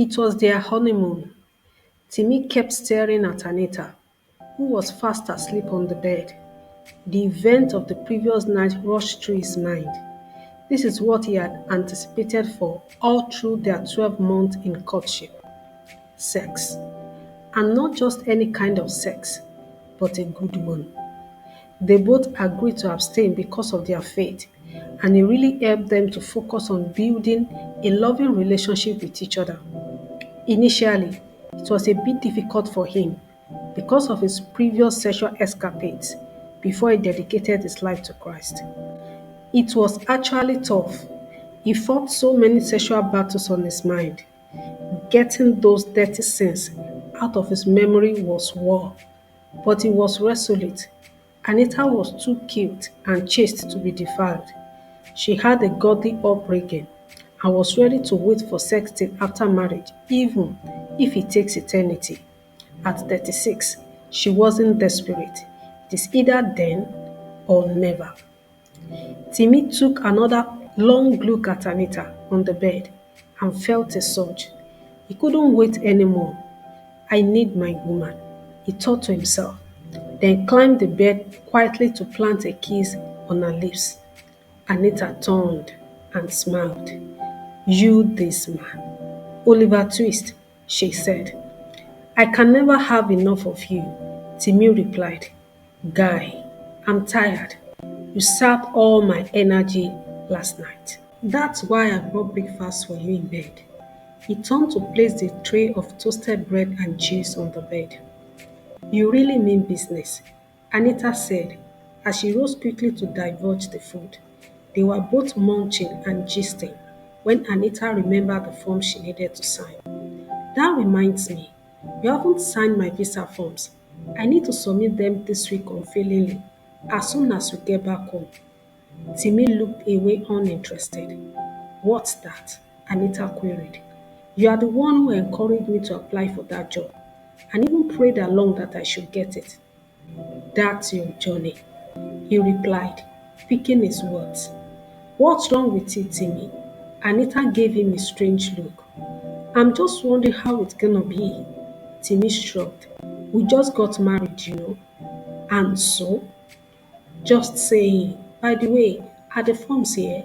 It was their honeymoon. Timmy kept staring at Anita, who was fast asleep on the bed. The event of the previous night rushed through his mind. This is what he had anticipated for all through their 12 months in courtship. Sex. And not just any kind of sex, but a good one. They both agreed to abstain because of their faith, and it really helped them to focus on building a loving relationship with each other. Initially, it was a bit difficult for him because of his previous sexual escapades before he dedicated his life to Christ. It was actually tough. He fought so many sexual battles on his mind. Getting those dirty sins out of his memory was war, but he was resolute. Anita was too cute and chaste to be defiled. She had a godly upbringing and was ready to wait for sex till after marriage, even if it takes eternity. At 36, she wasn't desperate. It is either then or never. Timmy took another long look at Anita on the bed and felt a surge. He couldn't wait anymore. I need my woman, he thought to himself, then climbed the bed quietly to plant a kiss on her lips. Anita turned and smiled. You this man. Oliver Twist, she said. I can never have enough of you, Timmy replied. Guy, I'm tired. You sapped all my energy last night. That's why I brought breakfast for you in bed. He turned to place the tray of toasted bread and cheese on the bed. You really mean business, Anita said as she rose quickly to divulge the food. They were both munching and gisting when Anita remembered the form she needed to sign. That reminds me, you haven't signed my visa forms. I need to submit them this week unfailingly, as soon as we get back home. Timmy looked away uninterested. What's that? Anita queried. You are the one who encouraged me to apply for that job and even prayed along that I should get it. That's your journey, he replied, picking his words. What's wrong with it, Timmy? Anita gave him a strange look. I'm just wondering how it's gonna be. Timmy shrugged. We just got married, you know. And so? Just saying. By the way, are the forms here?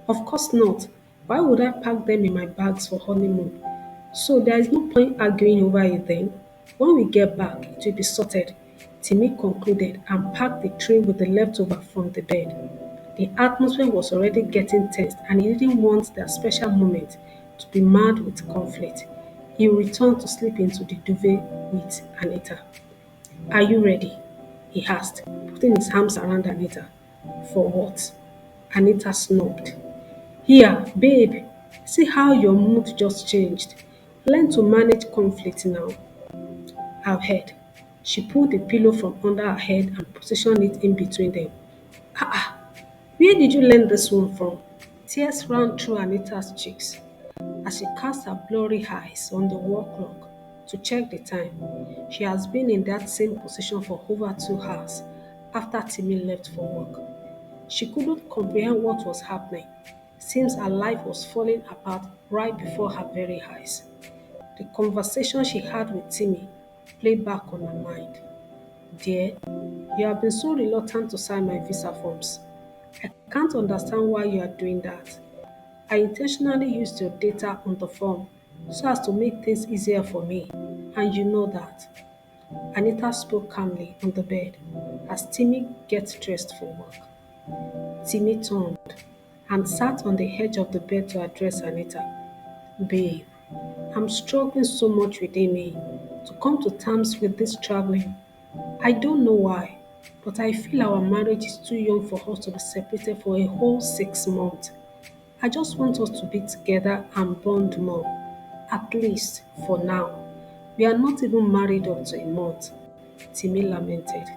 Of course not. Why would I pack them in my bags for honeymoon? So there is no point arguing over it then. When we get back, it will be sorted. Timmy concluded and packed the tray with the leftover from the bed. The atmosphere was already getting tense and he didn't want that special moment to be marred with conflict. He returned to sleep into the duvet with Anita. Are you ready? He asked, putting his arms around Anita. For what? Anita snubbed. Here, babe, see how your mood just changed. Learn to manage conflict now. I've heard. She pulled the pillow from under her head and positioned it in between them. Ah, where did you learn this one from? Tears ran through Anita's cheeks as she cast her blurry eyes on the wall clock to check the time. She has been in that same position for over 2 hours after Timmy left for work. She couldn't comprehend what was happening. Seems her life was falling apart right before her very eyes. The conversation she had with Timmy played back on her mind. Dear, you have been so reluctant to sign my visa forms. I can't understand why you are doing that. I intentionally used your data on the form so as to make things easier for me, and you know that. Anita spoke calmly on the bed as Timmy gets dressed for work. Timmy turned and sat on the edge of the bed to address Anita. Babe, I'm struggling so much within me to come to terms with this traveling. I don't know why, but I feel our marriage is too young for us to be separated for a whole 6 months. I just want us to be together and bond more, at least for now. We are not even married up to a month. Timmy lamented.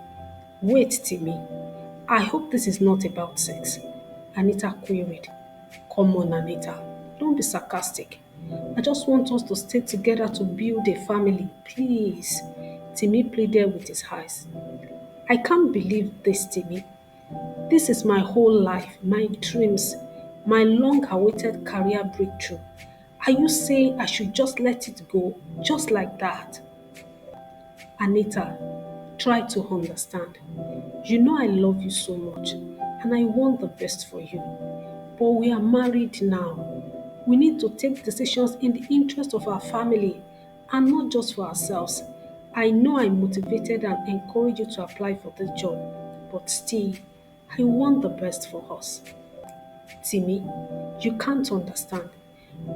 Wait, Timmy. I hope this is not about sex. Anita queried. Come on, Anita. Don't be sarcastic. I just want us to stay together to build a family, please. Timmy pleaded with his eyes. I can't believe this, Timmy. This is my whole life, my dreams, my long awaited career breakthrough. Are you saying I should just let it go, just like that? Anita, try to understand. You know I love you so much and I want the best for you. But we are married now. We need to take decisions in the interest of our family and not just for ourselves. I know I motivated and encouraged you to apply for this job, but still, I want the best for us. Timmy, you can't understand.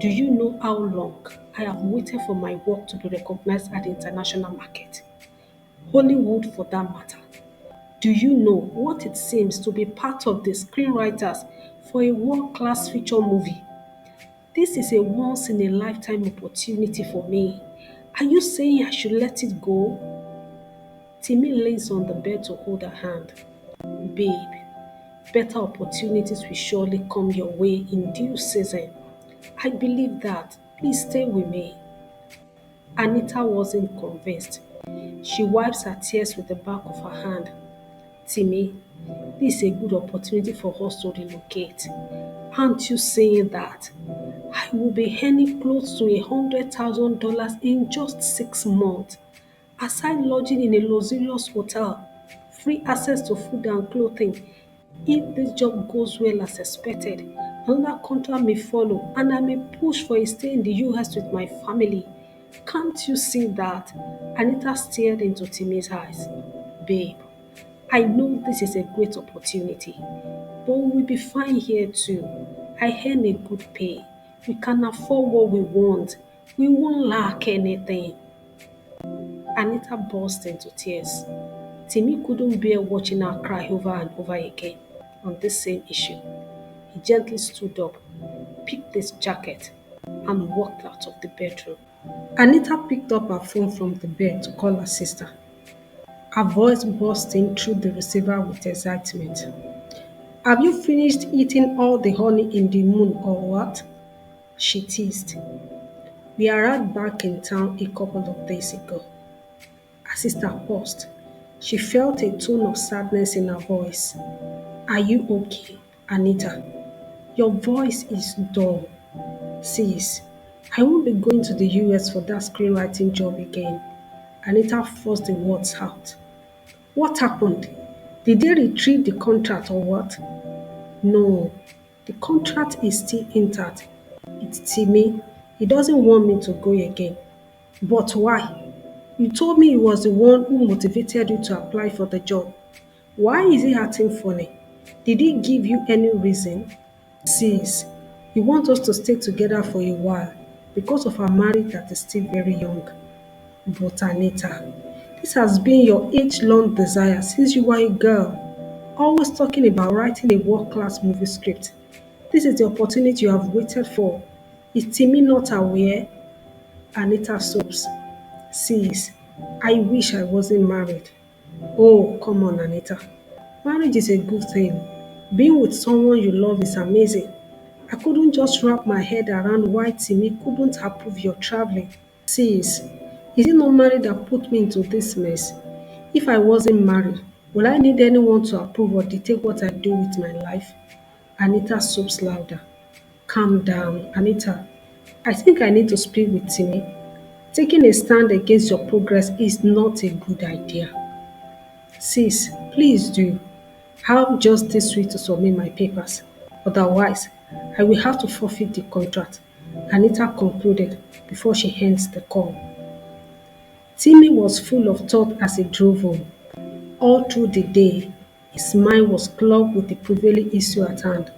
Do you know how long I have waited for my work to be recognized at the international market? Hollywood for that matter. Do you know what it seems to be part of the screenwriters for a world-class feature movie? This is a once-in-a-lifetime opportunity for me. Are you saying I should let it go? Timmy lays on the bed to hold her hand. Babe, better opportunities will surely come your way in due season. I believe that. Please stay with me. Anita wasn't convinced. She wipes her tears with the back of her hand. Timmy, this is a good opportunity for us to relocate. Aren't you saying that? I will be earning close to $100,000 in just 6 months. Aside lodging in a luxurious hotel, free access to food and clothing. If this job goes well as expected, another contract may follow and I may push for a stay in the US with my family. Can't you see that? Anita stared into Timmy's eyes. Babe, I know this is a great opportunity, but we will be fine here too. I earn a good pay. We can afford what we want. We won't lack anything. Anita burst into tears. Timmy couldn't bear watching her cry over and over again on this same issue. He gently stood up, picked his jacket, and walked out of the bedroom. Anita picked up her phone from the bed to call her sister. Her voice bursting through the receiver with excitement. Have you finished eating all the honey in the moon or what? She teased. We arrived back in town a couple of days ago. Her sister paused. She felt a tone of sadness in her voice. Are you okay, Anita? Your voice is dull. Sis, I won't be going to the US for that screenwriting job again. Anita forced the words out. What happened? Did they retrieve the contract or what? No, the contract is still intact. It's Timmy. He doesn't want me to go again. But why? You told me he was the one who motivated you to apply for the job. Why is he acting funny? Did he give you any reason? Sis, he wants us to stay together for a while because of our marriage that is still very young. But Anita, this has been your age-long desire since you were a girl. Always talking about writing a world-class movie script. This is the opportunity you have waited for. Is Timmy not aware? Anita sobs. Sis, I wish I wasn't married. Oh, come on, Anita. Marriage is a good thing. Being with someone you love is amazing. I couldn't just wrap my head around why Timmy couldn't approve your traveling. Sis, is it not marriage that put me into this mess? If I wasn't married, would I need anyone to approve or dictate what I do with my life? Anita sobs louder. Calm down, Anita. I think I need to speak with Timmy. Taking a stand against your progress is not a good idea. Sis, please do. Have just this week to submit my papers. Otherwise, I will have to forfeit the contract, Anita concluded before she ends the call. Timmy was full of thought as he drove home. All through the day, his mind was clogged with the prevailing issue at hand.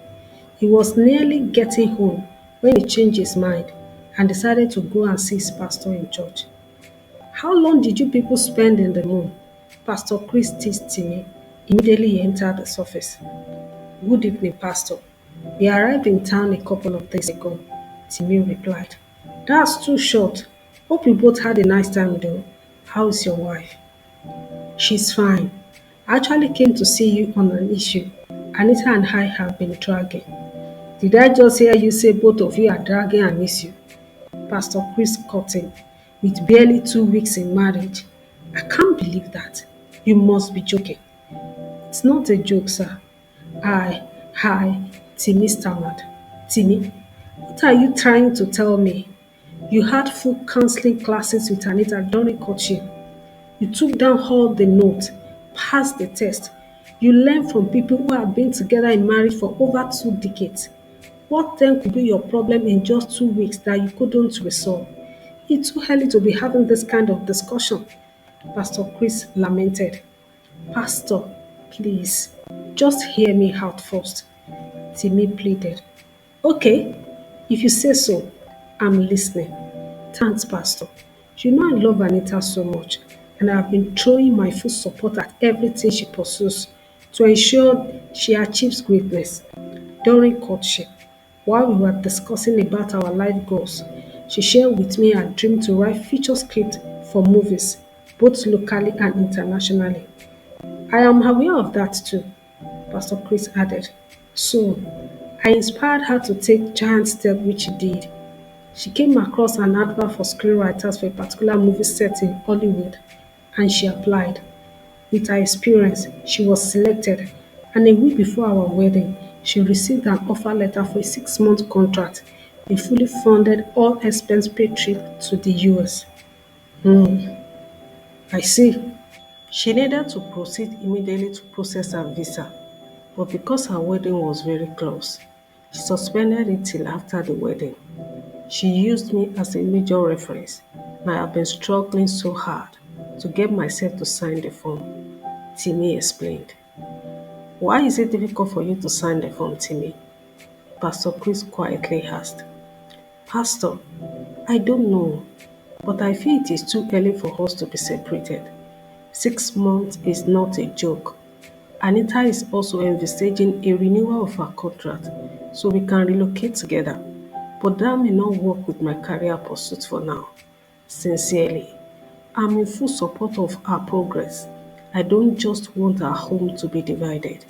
He was nearly getting home when he changed his mind and decided to go and see his pastor in church. How long did you people spend in the moon? Pastor Chris teased Timmy. Immediately he entered the office. Good evening, Pastor. We arrived in town a couple of days ago, Timmy replied. That's too short. Hope you both had a nice time though. How's your wife? She's fine. I actually came to see you on an issue Anita and I have been dragging. Did I just hear you say both of you are dragging an issue? Pastor Chris cut in. With barely 2 weeks in marriage. I can't believe that. You must be joking. It's not a joke, sir. Hi, Timmy stammered. Timmy, What are you trying to tell me? You had full counseling classes with Anita during courtship. You took down all the notes, passed the test. You learned from people who have been together in marriage for over 2 decades. What then could be your problem in just 2 weeks that you couldn't resolve? It's too early to be having this kind of discussion, Pastor Chris lamented. Pastor, please, just hear me out first, Timmy pleaded. Okay, if you say so, I'm listening. Thanks, Pastor. You know I love Anita so much, and I've been throwing my full support at everything she pursues to ensure she achieves greatness. During courtship, while we were discussing about our life goals, she shared with me her dream to write feature scripts for movies, both locally and internationally. I am aware of that too, Pastor Chris added. So, I inspired her to take giant steps, which she did. She came across an advert for screenwriters for a particular movie set in Hollywood, and she applied. With her experience, she was selected, and a week before our wedding, she received an offer letter for a 6-month contract, a fully funded, all expense paid trip to the US. I see. She needed to proceed immediately to process her visa, but because her wedding was very close, she suspended it till after the wedding. She used me as a major reference, and I have been struggling so hard to get myself to sign the form, Timmy explained. Why is it difficult for you to sign the form, Timmy? Pastor Chris quietly asked. Pastor, I don't know, but I feel it is too early for us to be separated. 6 months is not a joke. Anita is also envisaging a renewal of her contract so we can relocate together, but that may not work with my career pursuit for now. Sincerely, I'm in full support of our progress. I don't just want our home to be divided.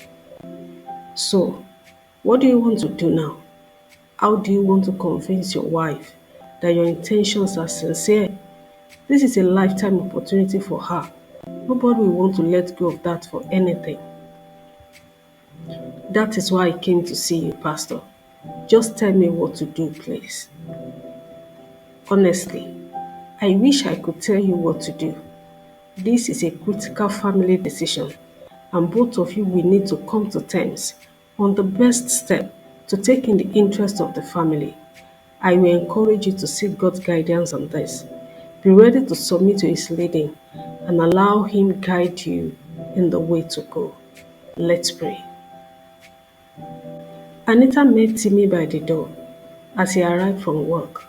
So, what do you want to do now? How do you want to convince your wife that your intentions are sincere? This is a lifetime opportunity for her. Nobody will want to let go of that for anything. That is why I came to see you, Pastor. Just tell me what to do, please. Honestly, I wish I could tell you what to do. This is a critical family decision, and both of you will need to come to terms on the best step to take in the interest of the family. I will encourage you to seek God's guidance on this. Be ready to submit to His leading and allow Him guide you in the way to go. Let's pray. Anita met Timmy by the door as he arrived from work.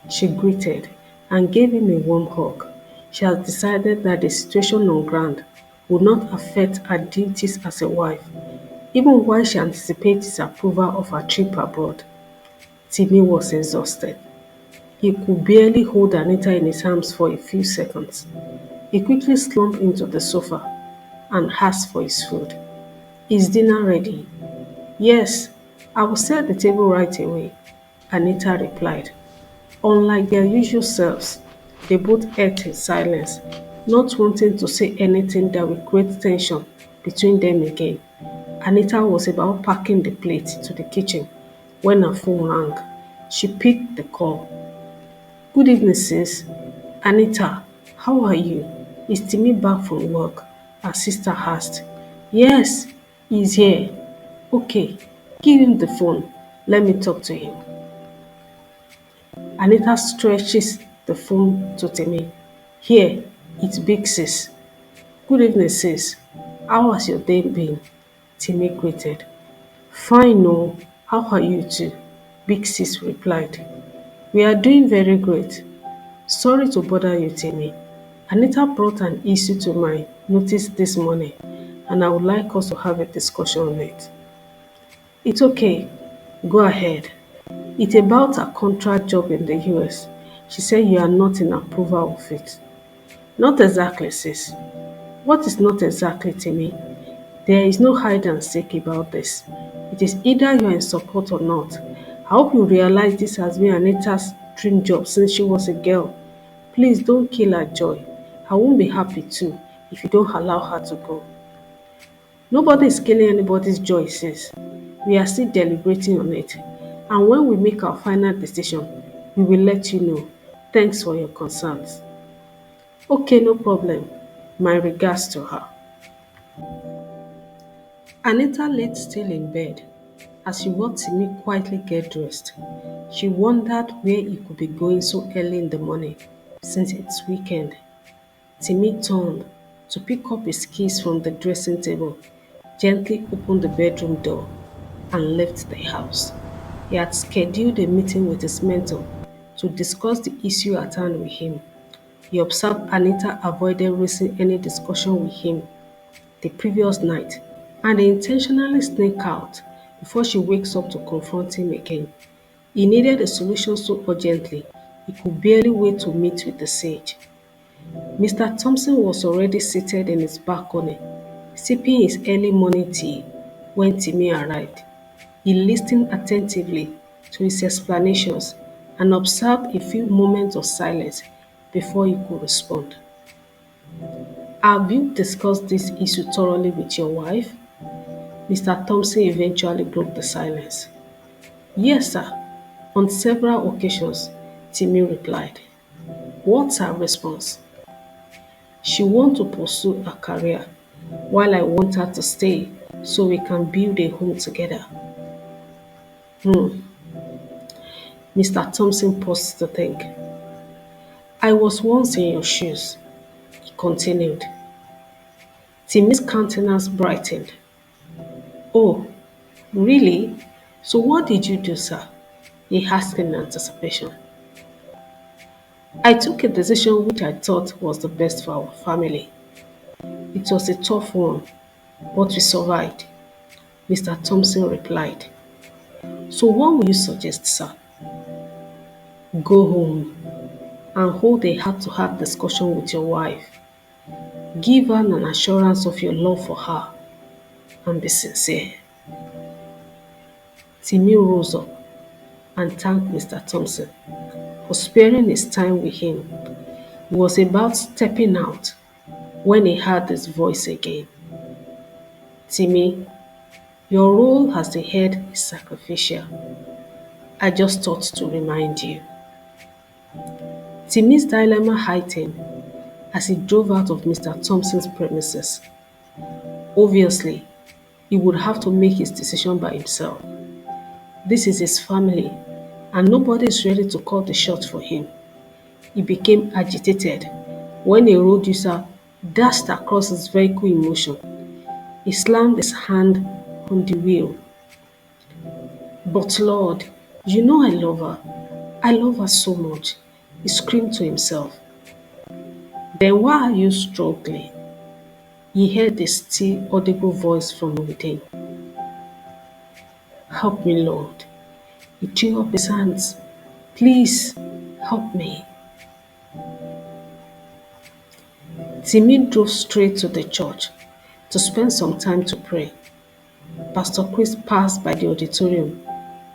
She greeted and gave him a warm hug. She has decided that the situation on ground would not affect her duties as a wife, even while she anticipates his approval of her trip abroad. Timmy was exhausted. He could barely hold Anita in his arms for a few seconds. He quickly slumped into the sofa and asked for his food. Is dinner ready? Yes, I will set the table right away, Anita replied. Unlike their usual selves, they both ate in silence, not wanting to say anything that would create tension between them again. Anita was about packing the plate to the kitchen when her phone rang. She picked the call. Good evening, sis. Anita, how are you? Is Timmy back from work? Her sister asked. Yes, he's here. Okay, give him the phone. Let me talk to him. Anita stretches the phone to Timmy. Here, it's Big Sis. Good evening, sis. How has your day been? Timmy greeted. Fine, no. How are you too? Big Sis replied. We are doing very great. Sorry to bother you, Timmy. Anita brought an issue to my notice this morning, and I would like us to have a discussion on it. It's okay. Go ahead. It's about a contract job in the US. She said you are not in approval of it. Not exactly, sis. What is not exactly, Timmy? There is no hide and seek about this. It is either you are in support or not. I hope you realize this has been Anita's dream job since she was a girl. Please don't kill her joy. I won't be happy too if you don't allow her to go. Nobody is killing anybody's joy, sis. We are still deliberating on it. And when we make our final decision, we will let you know. Thanks for your concerns. Okay, no problem. My regards to her. Anita lay still in bed. As she watched Timmy quietly get dressed, she wondered where he could be going so early in the morning since it's weekend. Timmy turned to pick up his keys from the dressing table, gently opened the bedroom door, and left the house. He had scheduled a meeting with his mentor to discuss the issue at hand with him. He observed Anita avoided raising any discussion with him the previous night, and he intentionally sneak out before she wakes up to confront him again. He needed a solution so urgently he could barely wait to meet with the sage. Mr. Thompson was already seated in his balcony, sipping his early morning tea when Timmy arrived. He listened attentively to his explanations and observed a few moments of silence before he could respond. Have you discussed this issue thoroughly with your wife? Mr. Thompson eventually broke the silence. Yes, sir. On several occasions, Timmy replied. What's her response? She wants to pursue a career, while I want her to stay so we can build a home together. Mr. Thompson paused to think. I was once in your shoes, he continued. Timmy's countenance brightened. Oh, really? So what did you do, sir? He asked in anticipation. I took a decision which I thought was the best for our family. It was a tough one, but we survived, Mr. Thompson replied. So what will you suggest, sir? Go home and hold a heart-to-heart discussion with your wife. Give her an assurance of your love for her and be sincere. Timmy rose up and thanked Mr. Thompson for sparing his time with him. He was about stepping out when he heard his voice again. Timmy, your role as the head is sacrificial. I just thought to remind you. Timmy's dilemma heightened as he drove out of Mr. Thompson's premises. Obviously, he would have to make his decision by himself. This is his family, and nobody is ready to call the shots for him. He became agitated when a road user dashed across his vehicle in motion. He slammed his hand on the wheel. But Lord, you know I love her. I love her so much, he screamed to himself. Then why are you struggling? He heard a still audible voice from within. Help me, Lord. He threw up his hands. Please, help me. Timmy drove straight to the church to spend some time to pray. Pastor Chris passed by the auditorium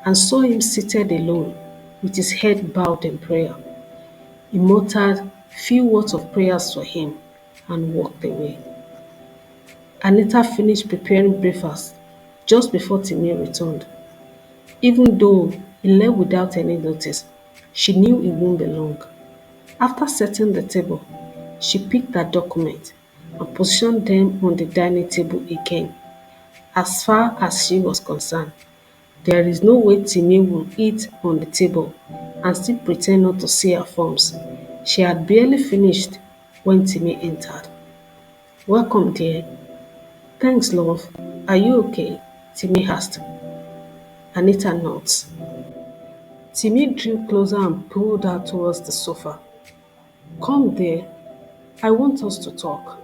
and saw him seated alone with his head bowed in prayer. He muttered few words of prayers for him and walked away. Anita finished preparing breakfast just before Timmy returned. Even though he left without any notice, she knew it wouldn't be long. After setting the table, she picked her document and positioned them on the dining table again. As far as she was concerned, there is no way Timmy would eat on the table and still pretend not to see her forms. She had barely finished when Timmy entered. Welcome, dear. Thanks, love. Are you okay? Timmy asked. Anita nods. Timmy drew closer and pulled her towards the sofa. Come there. I want us to talk.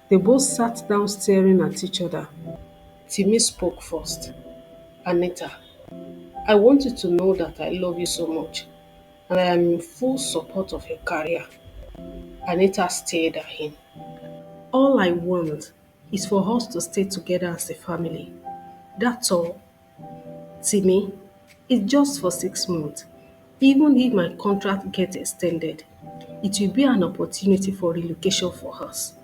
They both sat down staring at each other. Timmy spoke first. Anita, I want you to know that I love you so much and I am in full support of your career. Anita stared at him. All I want is for us to stay together as a family. That's all. Timmy, it's just for 6 months. Even if my contract gets extended, it will be an opportunity for relocation for us.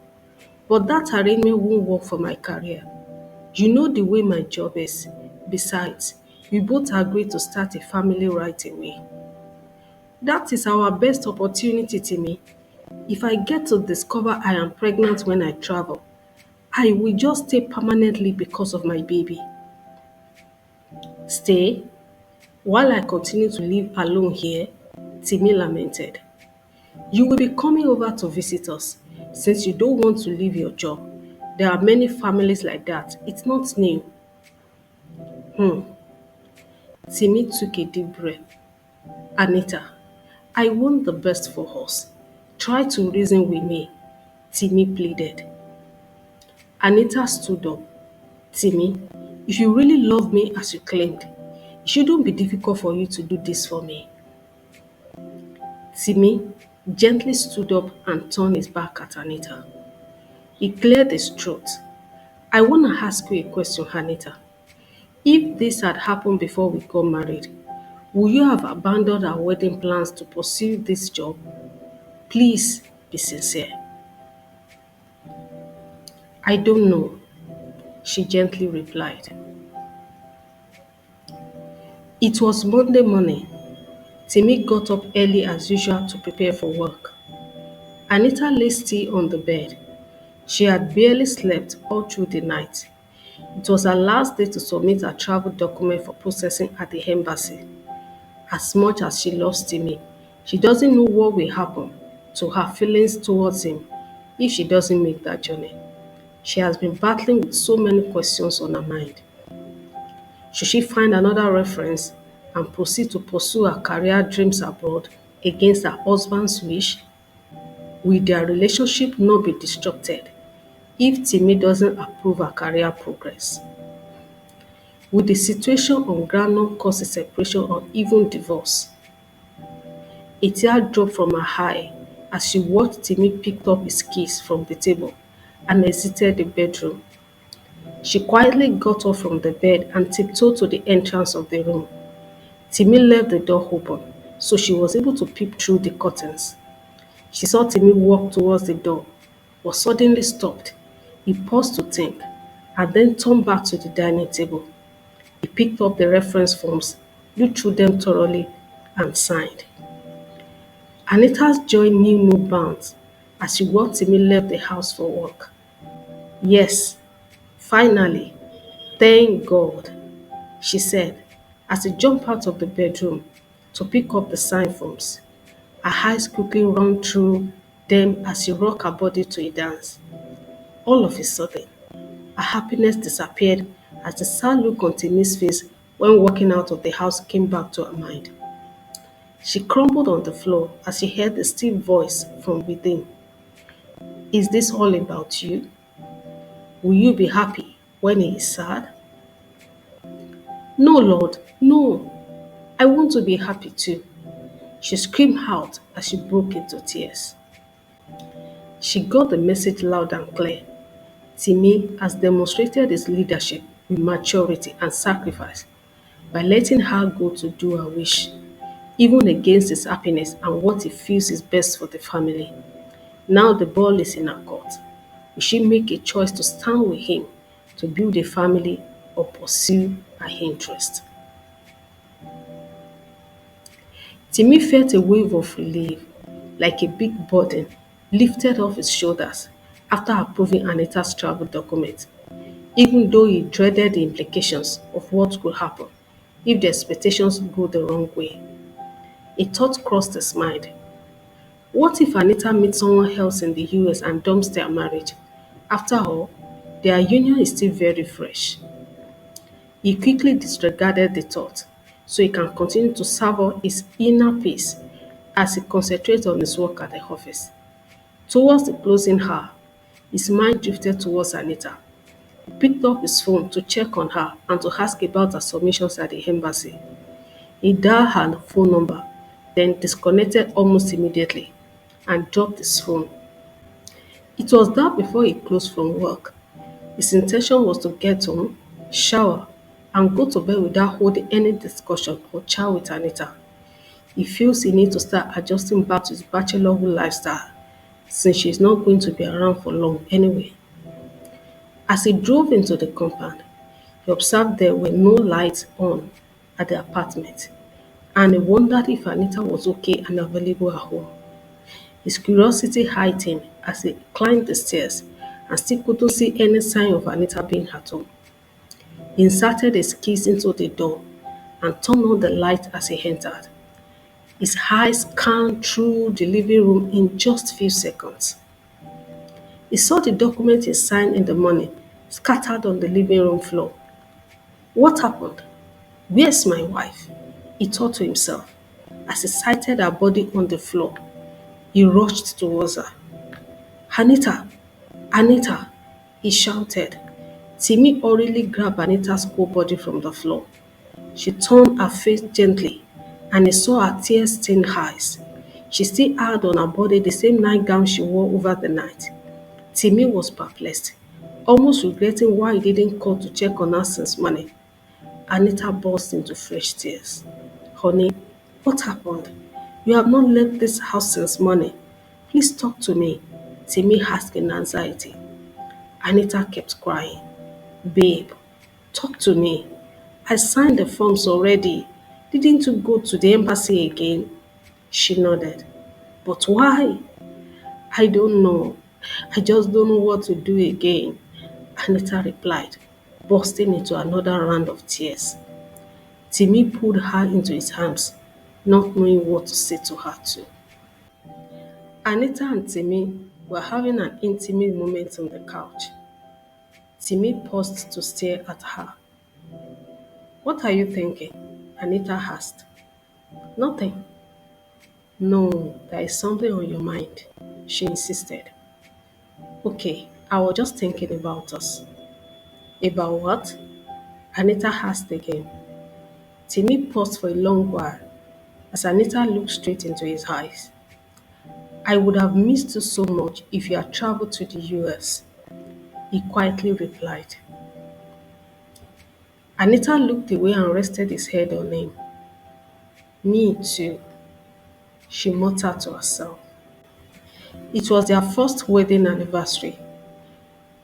But that arrangement won't work for my career. You know the way my job is. Besides, We both agreed to start a family right away. That is our best opportunity, Timmy. If I get to discover I am pregnant when I travel, I will just stay permanently because of my baby. Stay? While I continue to live alone here, Timmy lamented. You will be coming over to visit us since you don't want to leave your job. There are many families like that. It's not new. Timmy took a deep breath. Anita, I want the best for us. Try to reason with me, Timmy pleaded. Anita stood up. Timmy, if you really love me as you claimed, it shouldn't be difficult for you to do this for me. Timmy gently stood up and turned his back at Anita. He cleared his throat. I want to ask you a question, Anita. If this had happened before we got married, would you have abandoned our wedding plans to pursue this job? Please be sincere. I don't know, she gently replied. It was Monday morning. Timmy got up early as usual to prepare for work. Anita lay still on the bed. She had barely slept all through the night. It was her last day to submit her travel document for processing at the embassy. As much as she loves Timmy, she doesn't know what will happen to her feelings towards him if she doesn't make that journey. She has been battling with so many questions on her mind. Should she find another reference and proceed to pursue her career dreams abroad against her husband's wish? Will their relationship not be disrupted if Timmy doesn't approve her career progress? Will the situation on ground not cause a separation or even divorce? A tear dropped from her eye as she watched Timmy pick up his keys from the table and exited the bedroom. She quietly got up from the bed and tiptoed to the entrance of the room. Timmy left the door open, so she was able to peep through the curtains. She saw Timmy walk towards the door, but suddenly stopped. He paused to think, and then turned back to the dining table. He picked up the reference forms, looked through them thoroughly, and signed. Anita's joy knew no bounds as she watched Timmy left the house for work. Yes, finally, thank God, she said as he jumped out of the bedroom to pick up the signed forms. Her eyes quickly ran through them as she rocked her body to a dance. All of a sudden, her happiness disappeared as the sad look on Timmy's face when walking out of the house came back to her mind. She crumpled on the floor as she heard the still voice from within. Is this all about you? Will you be happy when he is sad? No, Lord, no. I want to be happy too. She screamed out as she broke into tears. She got the message loud and clear. Timmy has demonstrated his leadership with maturity and sacrifice by letting her go to do her wish, even against his happiness and what he feels is best for the family. Now the ball is in her court. Will she make a choice to stand with him to build a family or pursue her interest? Timmy felt a wave of relief, like a big burden lifted off his shoulders after approving Anita's travel document, even though he dreaded the implications of what could happen if the expectations go the wrong way. A thought crossed his mind. What if Anita meets someone else in the US and dumps their marriage? After all, their union is still very fresh. He quickly disregarded the thought so he can continue to savor his inner peace as he concentrates on his work at the office. Towards the closing hour, his mind drifted towards Anita. He picked up his phone to check on her and to ask about her submissions at the embassy. He dialed her phone number, then disconnected almost immediately and dropped his phone. It was dark before he closed from work. His intention was to get home, shower, and go to bed without holding any discussion or chat with Anita. He feels he needs to start adjusting back to his bachelorhood lifestyle since she's not going to be around for long anyway. As he drove into the compound, he observed there were no lights on at the apartment, and he wondered if Anita was okay and available at home. His curiosity heightened as he climbed the stairs and still couldn't see any sign of Anita being at home. He inserted his keys into the door and turned on the light as he entered. His eyes scanned through the living room in just few seconds. He saw the document he signed in the morning scattered on the living room floor. What happened? Where's my wife? He thought to himself. As he sighted her body on the floor, he rushed towards her. Anita! Anita! He shouted. Timmy hurriedly grabbed Anita's cold body from the floor. She turned her face gently, and he saw her tear-stained eyes. She still had on her body the same nightgown she wore over the night. Timmy was perplexed, almost regretting why he didn't call to check on her since morning. Anita burst into fresh tears. Honey, what happened? You have not left this house since morning. Please talk to me, Timmy asked in anxiety. Anita kept crying. Babe, talk to me. I signed the forms already. Didn't you go to the embassy again? She nodded. But why? I don't know. I just don't know what to do again, Anita replied, bursting into another round of tears. Timmy pulled her into his arms, not knowing what to say to her too. Anita and Timmy were having an intimate moment on the couch. Timmy paused to stare at her. What are you thinking? Anita asked. Nothing. No, there is something on your mind, she insisted. Okay, I was just thinking about us. About what? Anita asked again. Timmy paused for a long while as Anita looked straight into his eyes. I would have missed you so much if you had traveled to the US, he quietly replied. Anita looked away and rested his head on him. Me too, she muttered to herself. It was their first wedding anniversary.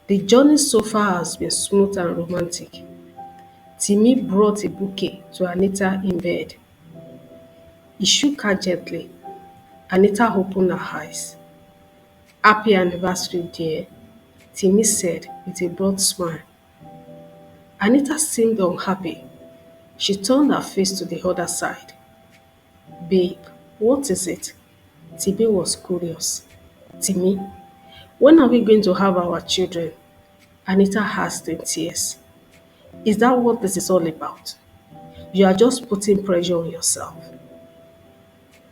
The journey so far has been smooth and romantic. Timmy brought a bouquet to Anita in bed. He shook her gently. Anita opened her eyes. Happy anniversary, dear, Timmy said with a broad smile. Anita seemed unhappy. She turned her face to the other side. Babe, what is it? Timmy was curious. Timmy, when are we going to have our children? Anita asked in tears. Is that what this is all about? You are just putting pressure on yourself.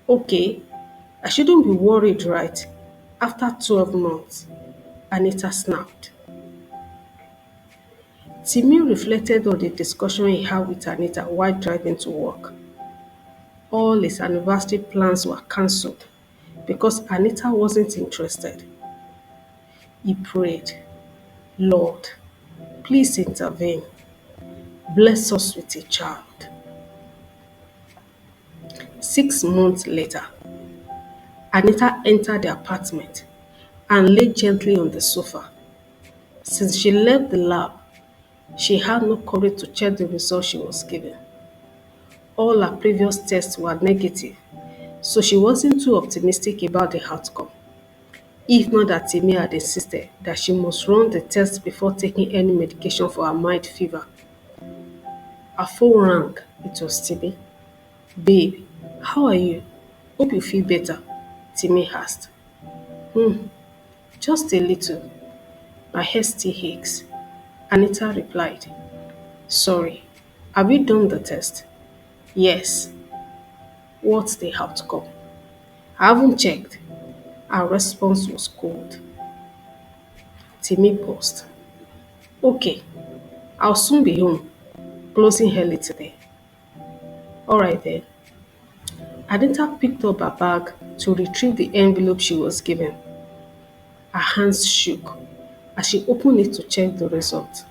Okay, I shouldn't be worried, right? After 12 months, Anita snapped. Timmy reflected on the discussion he had with Anita while driving to work. All his anniversary plans were cancelled because Anita wasn't interested. He prayed, Lord, please intervene. Bless us with a child. 6 months later, Anita entered the apartment and lay gently on the sofa. Since she left the lab, she had no courage to check the results she was given. All her previous tests were negative, so she wasn't too optimistic about the outcome. If not that Timmy had insisted that she must run the test before taking any medication for her mild fever. Her phone rang. It was Timmy. Babe, how are you? Hope you feel better, Timmy asked. Just a little. My head still aches. Anita replied. Sorry, have you done the test? Yes. What's the outcome? I haven't checked. Her response was cold. Timmy paused. Okay, I'll soon be home. Closing early today. Alright then. Anita picked up her bag to retrieve the envelope she was given. Her hands shook as she opened it to check the result.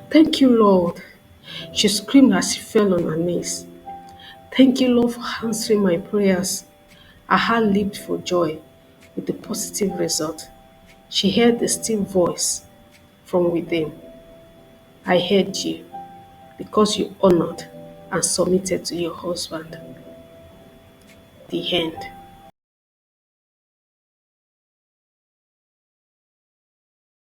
Thank you, Lord, she screamed as she fell on her knees. Thank you, Lord, for answering my prayers. Her heart leaped for joy with the positive result. She heard the still voice from within. I heard you. because you honored and submitted to your husband. The end.